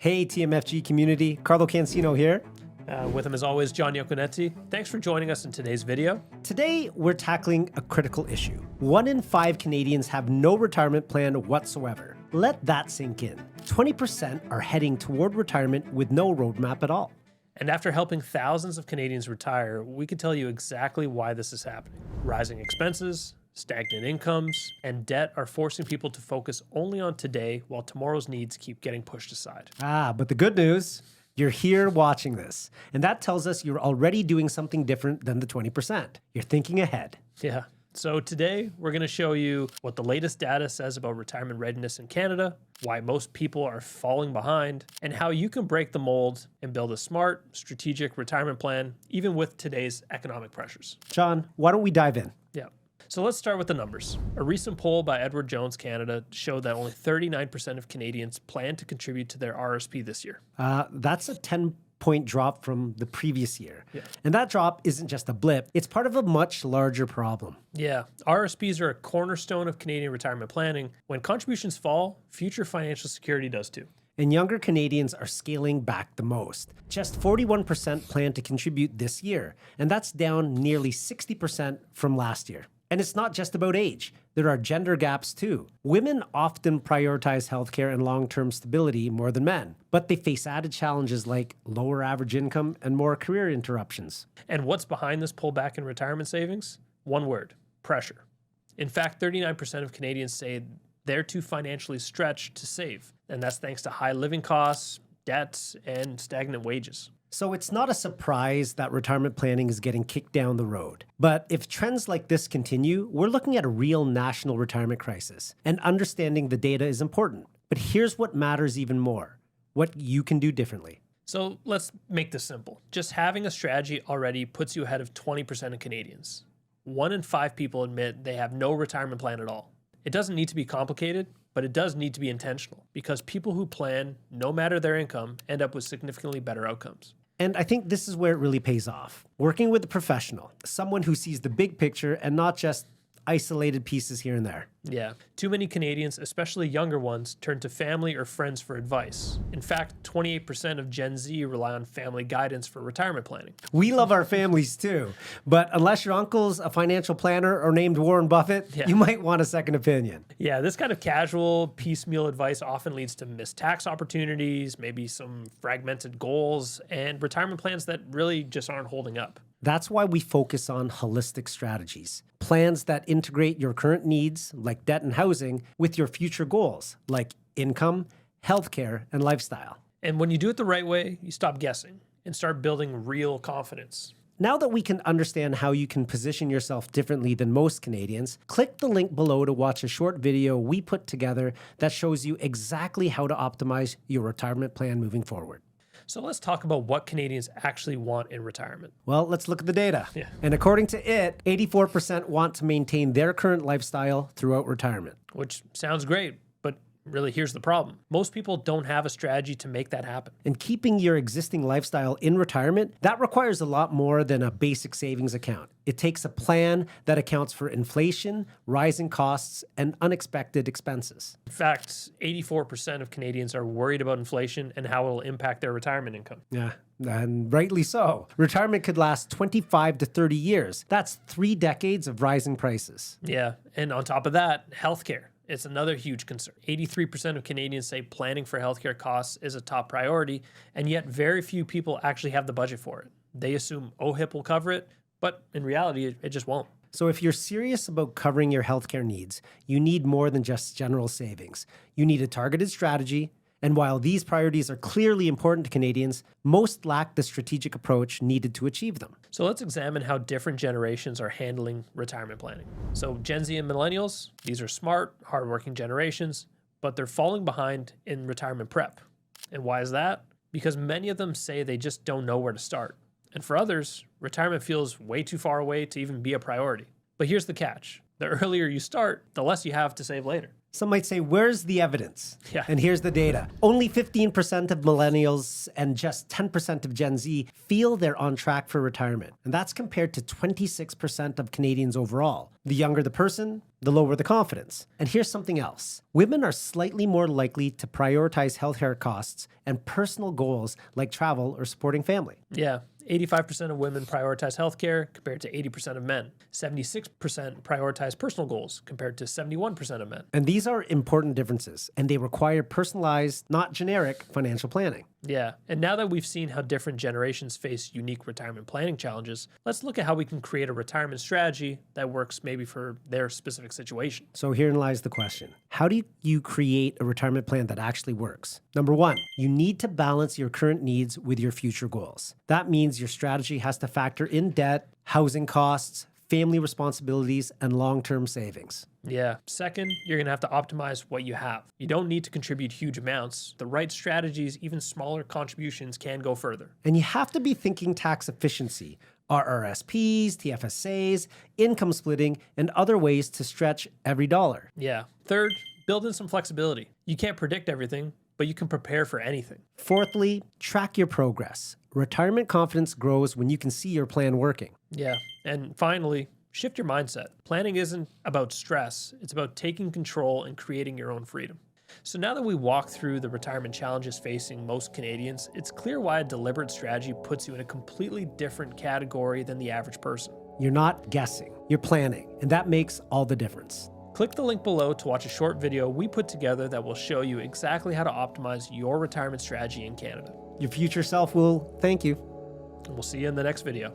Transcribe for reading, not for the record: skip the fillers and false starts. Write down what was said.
Hey TMFG community, Carlo Cancino here. With him as always, John Yoconetti. Thanks for joining us in today's video. Today, we're tackling a critical issue. 1 in 5 Canadians have no retirement plan whatsoever. Let that sink in. 20% are heading toward retirement with no roadmap at all. And after helping thousands of Canadians retire, we can tell you exactly why this is happening. Rising expenses, stagnant incomes, and debt are forcing people to focus only on today while tomorrow's needs keep getting pushed aside. But the good news, you're here watching this. And that tells us you're already doing something different than the 20%. You're thinking ahead. Yeah. So today, we're going to show you what the latest data says about retirement readiness in Canada, why most people are falling behind, and how you can break the mold and build a smart, strategic retirement plan, even with today's economic pressures. John, why don't we dive in? Yeah. So let's start with the numbers. A recent poll by Edward Jones Canada showed that only 39% of Canadians plan to contribute to their RSP this year. That's a 10-point drop from the previous year. Yeah. And that drop isn't just a blip, it's part of a much larger problem. Yeah, RSPs are a cornerstone of Canadian retirement planning. When contributions fall, future financial security does too. And younger Canadians are scaling back the most. Just 41% plan to contribute this year, and that's down nearly 60% from last year. And it's not just about age. There are gender gaps too. Women often prioritize healthcare and long-term stability more than men, but they face added challenges like lower average income and more career interruptions. And what's behind this pullback in retirement savings? One word: pressure. In fact, 39% of Canadians say they're too financially stretched to save, and that's thanks to high living costs, debts, and stagnant wages. So it's not a surprise that retirement planning is getting kicked down the road. But if trends like this continue, we're looking at a real national retirement crisis. And understanding the data is important. But here's what matters even more: what you can do differently. So let's make this simple. Just having a strategy already puts you ahead of 20% of Canadians. 1 in 5 people admit they have no retirement plan at all. It doesn't need to be complicated, but it does need to be intentional, because people who plan, no matter their income, end up with significantly better outcomes. And I think this is where it really pays off. Working with a professional, someone who sees the big picture and not just isolated pieces here and there. Yeah, too many Canadians, especially younger ones, turn to family or friends for advice. In fact, 28% of Gen Z rely on family guidance for retirement planning. We love our families too, but unless your uncle's a financial planner or named Warren Buffett, you might want a second opinion. Yeah, this kind of casual, piecemeal advice often leads to missed tax opportunities, maybe some fragmented goals, and retirement plans that really just aren't holding up. That's why we focus on holistic strategies, plans that integrate your current needs, like debt and housing, with your future goals, like income, healthcare, and lifestyle. And when you do it the right way, you stop guessing and start building real confidence. Now that we can understand how you can position yourself differently than most Canadians, click the link below to watch a short video we put together that shows you exactly how to optimize your retirement plan moving forward. So let's talk about what Canadians actually want in retirement. Well, let's look at the data. Yeah. And according to it, 84% want to maintain their current lifestyle throughout retirement. Which sounds great, but really here's the problem. Most people don't have a strategy to make that happen. And keeping your existing lifestyle in retirement, that requires a lot more than a basic savings account. It takes a plan that accounts for inflation, rising costs, and unexpected expenses. In fact, 84% of Canadians are worried about inflation and how it will impact their retirement income. Yeah, and rightly so. Retirement could last 25 to 30 years. That's 3 decades of rising prices. Yeah, and on top of that, healthcare. It's another huge concern. 83% of Canadians say planning for healthcare costs is a top priority, and yet very few people actually have the budget for it. They assume OHIP will cover it, but in reality, it just won't. So if you're serious about covering your healthcare needs, you need more than just general savings. You need a targeted strategy. And while these priorities are clearly important to Canadians, most lack the strategic approach needed to achieve them. So let's examine how different generations are handling retirement planning. So Gen Z and millennials, these are smart, hardworking generations, but they're falling behind in retirement prep. And why is that? Because many of them say they just don't know where to start. And for others, retirement feels way too far away to even be a priority. But here's the catch. The earlier you start, the less you have to save later. Some might say, where's the evidence? Yeah. And here's the data. Only 15% of millennials and just 10% of Gen Z feel they're on track for retirement. And that's compared to 26% of Canadians overall. The younger the person, the lower the confidence. And here's something else. Women are slightly more likely to prioritize healthcare costs and personal goals like travel or supporting family. Yeah. 85% of women prioritize healthcare compared to 80% of men. 76% prioritize personal goals compared to 71% of men. And these are important differences, and they require personalized, not generic, financial planning. Yeah. And now that we've seen how different generations face unique retirement planning challenges, let's look at how we can create a retirement strategy that works maybe for their specific situation. So herein lies the question. How do you create a retirement plan that actually works? Number one, you need to balance your current needs with your future goals. That means your strategy has to factor in debt, housing costs, family responsibilities, and long-term savings. Yeah. Second, you're going to have to optimize what you have. You don't need to contribute huge amounts. The right strategies, even smaller contributions, can go further. And you have to be thinking tax efficiency, RRSPs, TFSAs, income splitting, and other ways to stretch every dollar. Yeah. Third, build in some flexibility. You can't predict everything, but you can prepare for anything. Fourthly, track your progress. Retirement confidence grows when you can see your plan working. Yeah. And finally, shift your mindset. Planning isn't about stress. It's about taking control and creating your own freedom. So now that we walk through the retirement challenges facing most Canadians, it's clear why a deliberate strategy puts you in a completely different category than the average person. You're not guessing, you're planning, and that makes all the difference. Click the link below to watch a short video we put together that will show you exactly how to optimize your retirement strategy in Canada. Your future self will thank you. And we'll see you in the next video.